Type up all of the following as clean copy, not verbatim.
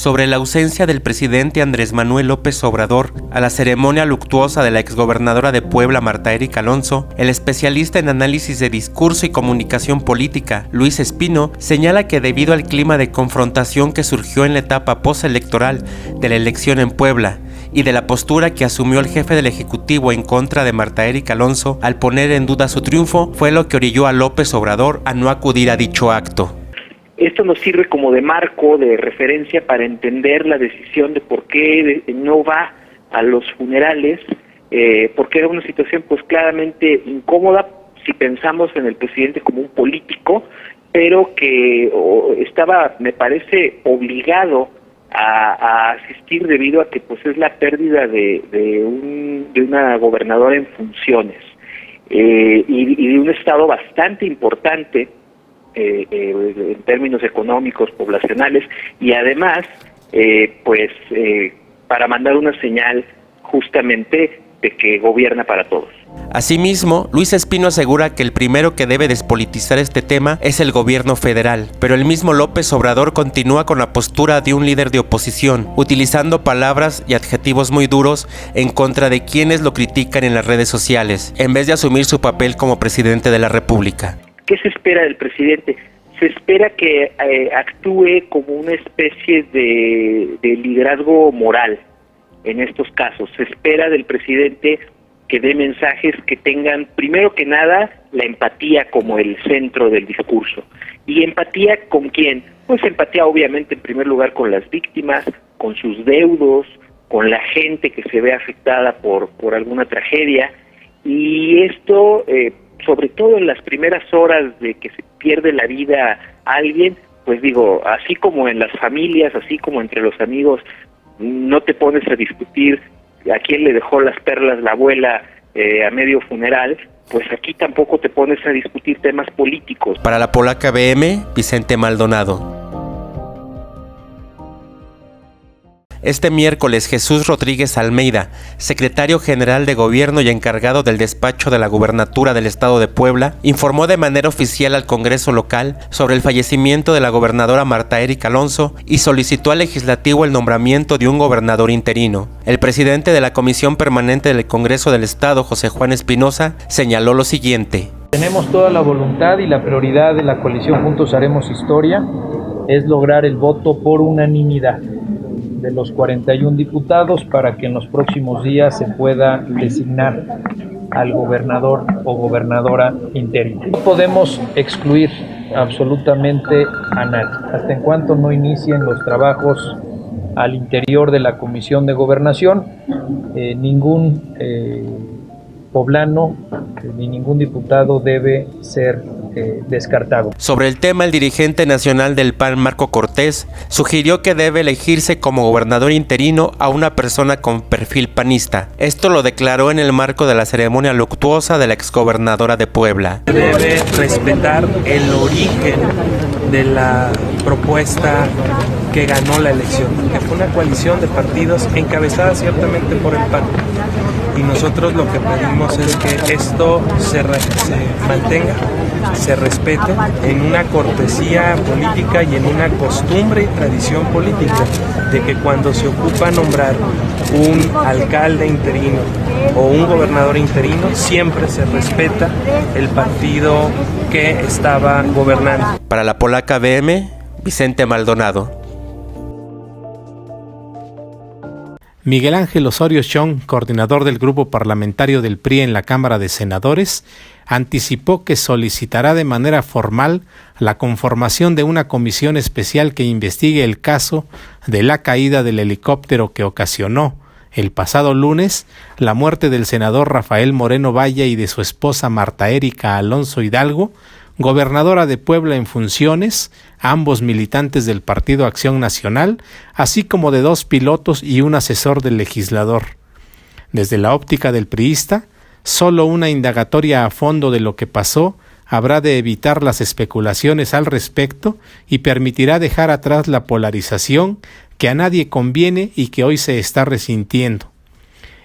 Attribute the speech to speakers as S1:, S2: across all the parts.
S1: sobre la ausencia del presidente Andrés Manuel López Obrador a la ceremonia luctuosa de la exgobernadora de Puebla, Marta Erika Alonso, el especialista en análisis de discurso y comunicación política, Luis Espino, señala que debido al clima de confrontación que surgió en la etapa postelectoral de la elección en Puebla y de la postura que asumió el jefe del Ejecutivo en contra de Marta Erika Alonso al poner en duda su triunfo, fue lo que orilló a López Obrador a no acudir a dicho acto.
S2: Esto nos sirve como de marco, de referencia para entender la decisión de por qué no va a los funerales, porque era una situación pues claramente incómoda si pensamos en el presidente como un político, pero que estaba, me parece, obligado a asistir debido a que pues es la pérdida de una gobernadora en funciones y de un estado bastante importante en términos económicos, poblacionales, y además para mandar una señal justamente de que gobierna para todos.
S1: Asimismo, Luis Espino asegura que el primero que debe despolitizar este tema es el gobierno federal, pero el mismo López Obrador continúa con la postura de un líder de oposición, utilizando palabras y adjetivos muy duros en contra de quienes lo critican en las redes sociales, en vez de asumir su papel como presidente de la República.
S2: ¿Qué se espera del presidente? Se espera que actúe como una especie de liderazgo moral en estos casos. Se espera del presidente que dé mensajes que tengan, primero que nada, la empatía como el centro del discurso. ¿Y empatía con quién? Pues empatía obviamente en primer lugar con las víctimas, con sus deudos, con la gente que se ve afectada por alguna tragedia. Y esto sobre todo en las primeras horas de que se pierde la vida a alguien, pues digo, así como en las familias, así como entre los amigos, no te pones a discutir a quién le dejó las perlas la abuela a medio funeral, pues aquí tampoco te pones a discutir temas políticos.
S1: Para la Polaca BM, Vicente Maldonado. Este miércoles, Jesús Rodríguez Almeida, secretario general de Gobierno y encargado del despacho de la Gubernatura del Estado de Puebla, informó de manera oficial al Congreso local sobre el fallecimiento de la gobernadora Marta Erika Alonso y solicitó al legislativo el nombramiento de un gobernador interino. El presidente de la Comisión Permanente del Congreso del Estado, José Juan Espinosa, señaló lo siguiente.
S3: Tenemos toda la voluntad y la prioridad de la coalición Juntos Haremos Historia es lograr el voto por unanimidad de los 41 diputados para que en los próximos días se pueda designar al gobernador o gobernadora interino. No podemos excluir absolutamente a nadie, hasta en cuanto no inicien los trabajos al interior de la Comisión de Gobernación, ningún poblano ni ningún diputado debe ser descartado.
S1: Sobre el tema, el dirigente nacional del PAN, Marco Cortés, sugirió que debe elegirse como gobernador interino a una persona con perfil panista. Esto lo declaró en el marco de la ceremonia luctuosa de la exgobernadora de Puebla.
S4: Debe respetar el origen de la propuesta que ganó la elección, que fue una coalición de partidos encabezada ciertamente por el PAN. Y nosotros lo que pedimos es que esto se mantenga, se respete en una cortesía política y en una costumbre y tradición política de que cuando se ocupa nombrar un alcalde interino o un gobernador interino, siempre se respeta el partido que estaba gobernando.
S1: Para la Polaca BM, Vicente Maldonado.
S5: Miguel Ángel Osorio Chong, coordinador del grupo parlamentario del PRI en la Cámara de Senadores, anticipó que solicitará de manera formal la conformación de una comisión especial que investigue el caso de la caída del helicóptero que ocasionó el pasado lunes la muerte del senador Rafael Moreno Valle y de su esposa Marta Erika Alonso Hidalgo, gobernadora de Puebla en funciones, ambos militantes del Partido Acción Nacional, así como de 2 pilotos y un asesor del legislador. Desde la óptica del priista, solo una indagatoria a fondo de lo que pasó habrá de evitar las especulaciones al respecto y permitirá dejar atrás la polarización que a nadie conviene y que hoy se está resintiendo.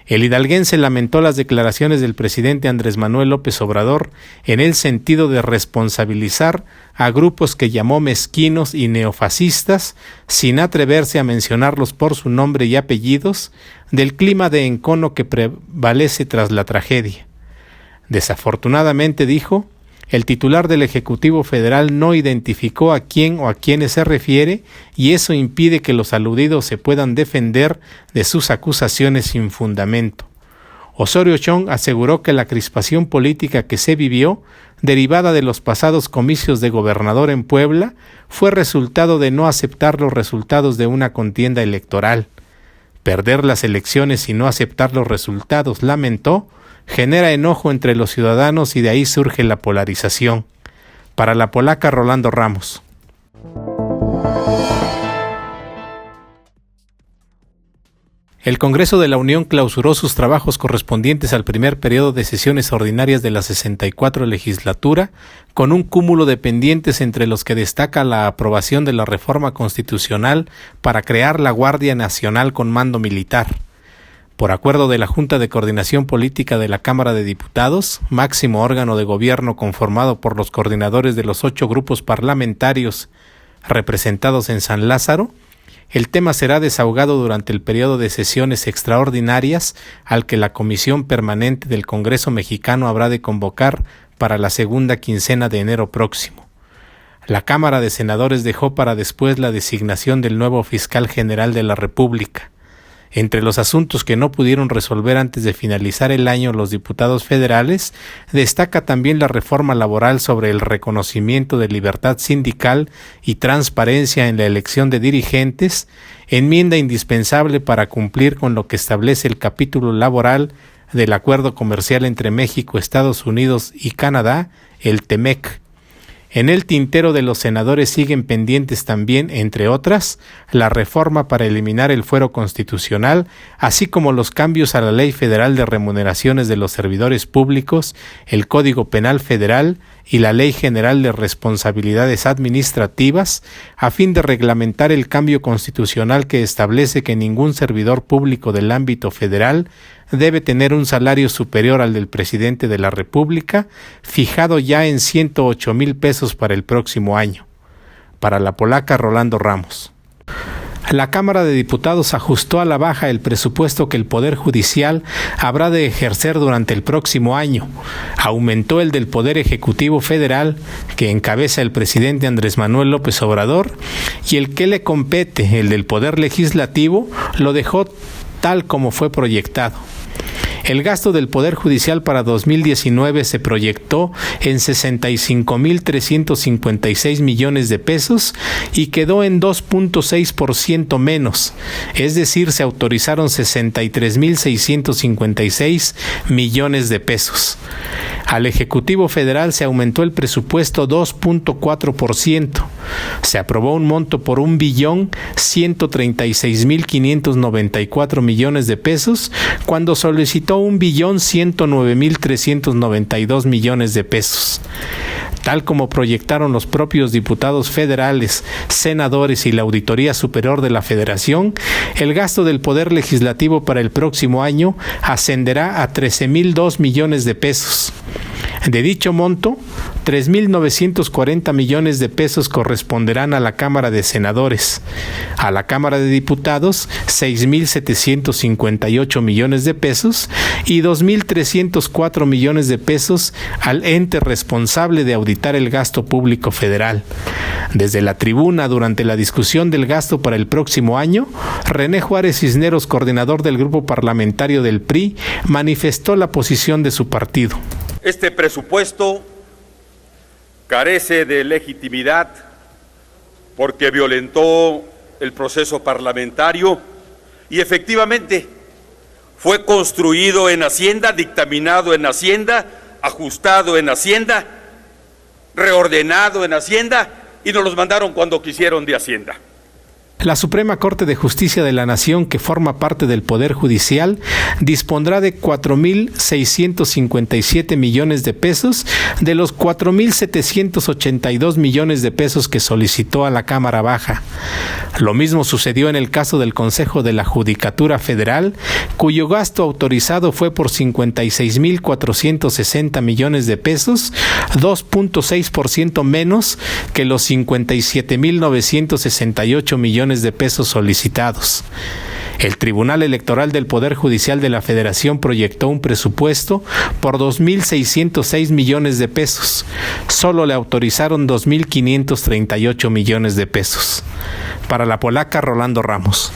S5: El hidalguense lamentó las declaraciones del presidente Andrés Manuel López Obrador en el sentido de responsabilizar a grupos que llamó mezquinos y neofascistas, sin atreverse a mencionarlos por su nombre y apellidos, del clima de encono que prevalece tras la tragedia. Desafortunadamente, dijo, el titular del Ejecutivo Federal no identificó a quién o a quiénes se refiere y eso impide que los aludidos se puedan defender de sus acusaciones sin fundamento. Osorio Chong aseguró que la crispación política que se vivió, derivada de los pasados comicios de gobernador en Puebla, fue resultado de no aceptar los resultados de una contienda electoral. Perder las elecciones y no aceptar los resultados, lamentó, genera enojo entre los ciudadanos y de ahí surge la polarización. Para la polaca Rolando Ramos. El Congreso de la Unión clausuró sus trabajos correspondientes al primer periodo de sesiones ordinarias de la 64 legislatura, con un cúmulo de pendientes entre los que destaca la aprobación de la reforma constitucional para crear la Guardia Nacional con mando militar. Por acuerdo de la Junta de Coordinación Política de la Cámara de Diputados, máximo órgano de gobierno conformado por los coordinadores de los 8 grupos parlamentarios representados en San Lázaro, el tema será desahogado durante el periodo de sesiones extraordinarias al que la Comisión Permanente del Congreso Mexicano habrá de convocar para la segunda quincena de enero próximo. La Cámara de Senadores dejó para después la designación del nuevo fiscal general de la República. Entre los asuntos que no pudieron resolver antes de finalizar el año los diputados federales, destaca también la reforma laboral sobre el reconocimiento de libertad sindical y transparencia en la elección de dirigentes, enmienda indispensable para cumplir con lo que establece el capítulo laboral del Acuerdo Comercial entre México, Estados Unidos y Canadá, el TEMEC. En el tintero de los senadores siguen pendientes también, entre otras, la reforma para eliminar el fuero constitucional, así como los cambios a la Ley Federal de Remuneraciones de los Servidores Públicos, el Código Penal Federal y la Ley General de Responsabilidades Administrativas, a fin de reglamentar el cambio constitucional que establece que ningún servidor público del ámbito federal debe tener un salario superior al del presidente de la República, fijado ya en 108,000 pesos para el próximo año. Para la polaca Rolando Ramos. La Cámara de Diputados ajustó a la baja el presupuesto que el Poder Judicial habrá de ejercer durante el próximo año. Aumentó el del Poder Ejecutivo Federal, que encabeza el presidente Andrés Manuel López Obrador, y el que le compete, el del Poder Legislativo, lo dejó tal como fue proyectado. El gasto del Poder Judicial para 2019 se proyectó en 65,356 millones de pesos y quedó en 2.6% menos, es decir, se autorizaron 63,656 millones de pesos. Al Ejecutivo Federal se aumentó el presupuesto 2.4%. Se aprobó un monto por 1,136,594 millones de pesos cuando solicitó 1,109,392 millones de pesos. Tal como proyectaron los propios diputados federales, senadores y la Auditoría Superior de la Federación, el gasto del Poder Legislativo para el próximo año ascenderá a 13,002 millones de pesos. De dicho monto, 3,940 millones de pesos corresponderán a la Cámara de Senadores, a la Cámara de Diputados 6,758 millones de pesos y 2,304 millones de pesos al ente responsable de auditar el gasto público federal. Desde la tribuna, durante la discusión del gasto para el próximo año, René Juárez Cisneros, coordinador del grupo parlamentario del PRI, manifestó la posición de su partido.
S6: Este presupuesto carece de legitimidad porque violentó el proceso parlamentario y efectivamente fue construido en Hacienda, dictaminado en Hacienda, ajustado en Hacienda, reordenado en Hacienda y nos los mandaron cuando quisieron de Hacienda.
S5: La Suprema Corte de Justicia de la Nación, que forma parte del Poder Judicial, dispondrá de 4.657 millones de pesos de los 4.782 millones de pesos que solicitó a la Cámara Baja. Lo mismo sucedió en el caso del Consejo de la Judicatura Federal, cuyo gasto autorizado fue por 56.460 millones de pesos, 2.6% menos que los 57.968 millones de pesos solicitados. El Tribunal Electoral del Poder Judicial de la Federación proyectó un presupuesto por 2.606 millones de pesos. Solo le autorizaron 2.538 millones de pesos. Para La Polaca, Rolando Ramos.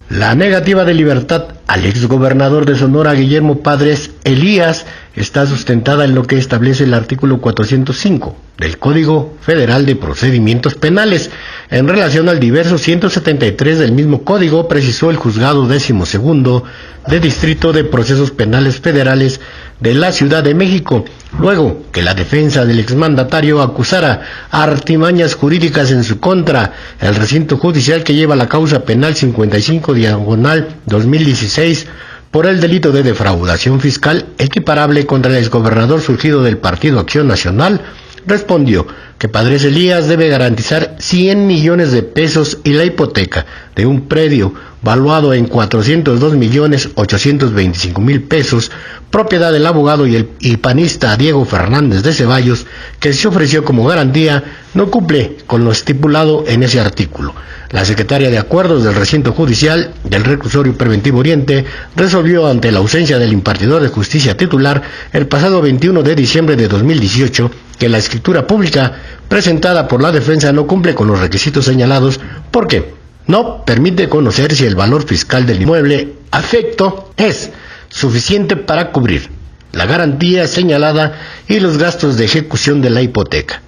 S7: La negativa de libertad al exgobernador de Sonora, Guillermo Padres Elías, está sustentada en lo que establece el artículo 405 del Código Federal de Procedimientos Penales. En relación al diverso 173 del mismo código, precisó el Juzgado 12º de Distrito de Procesos Penales Federales de la Ciudad de México, luego que la defensa del exmandatario acusara artimañas jurídicas en su contra. El recinto judicial que lleva la causa penal 55/2016 por el delito de defraudación fiscal equiparable contra el exgobernador surgido del Partido Acción Nacional, respondió que Padres Elías debe garantizar 100 millones de pesos y la hipoteca de un predio valuado en 402.825.000 pesos, propiedad del abogado y panista Diego Fernández de Ceballos, que se ofreció como garantía, no cumple con lo estipulado en ese artículo. La secretaria de Acuerdos del Recinto Judicial del Reclusorio Preventivo Oriente resolvió, ante la ausencia del impartidor de justicia titular, el pasado 21 de diciembre de 2018, que la escritura pública presentada por la defensa no cumple con los requisitos señalados porque no permite conocer si el valor fiscal del inmueble afecto es suficiente para cubrir la garantía señalada y los gastos de ejecución de la hipoteca.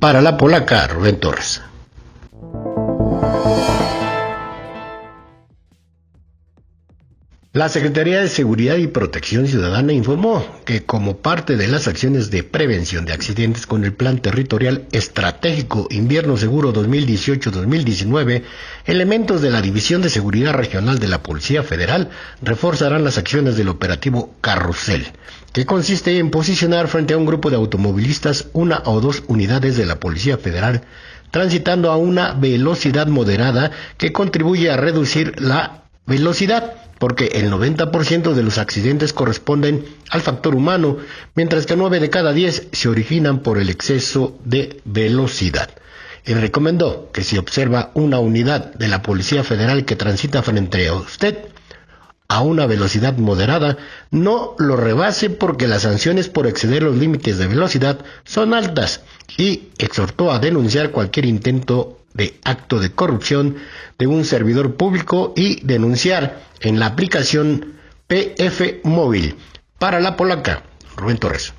S7: Para La Polaca, Rubén Torres. La Secretaría de Seguridad y Protección Ciudadana informó que, como parte de las acciones de prevención de accidentes con el Plan Territorial Estratégico Invierno Seguro 2018-2019, elementos de la División de Seguridad Regional de la Policía Federal reforzarán las acciones del operativo Carrusel, que consiste en posicionar frente a un grupo de automovilistas una o dos unidades de la Policía Federal transitando a una velocidad moderada que contribuye a reducir la velocidad, porque el 90% de los accidentes corresponden al factor humano, mientras que 9 de cada 10 se originan por el exceso de velocidad. Y recomendó que si observa una unidad de la Policía Federal que transita frente a usted a una velocidad moderada, no lo rebase porque las sanciones por exceder los límites de velocidad son altas, y exhortó a denunciar cualquier intento de acto de corrupción de un servidor público y denunciar en la aplicación PF Móvil. Para La Polaca, Rubén Torres.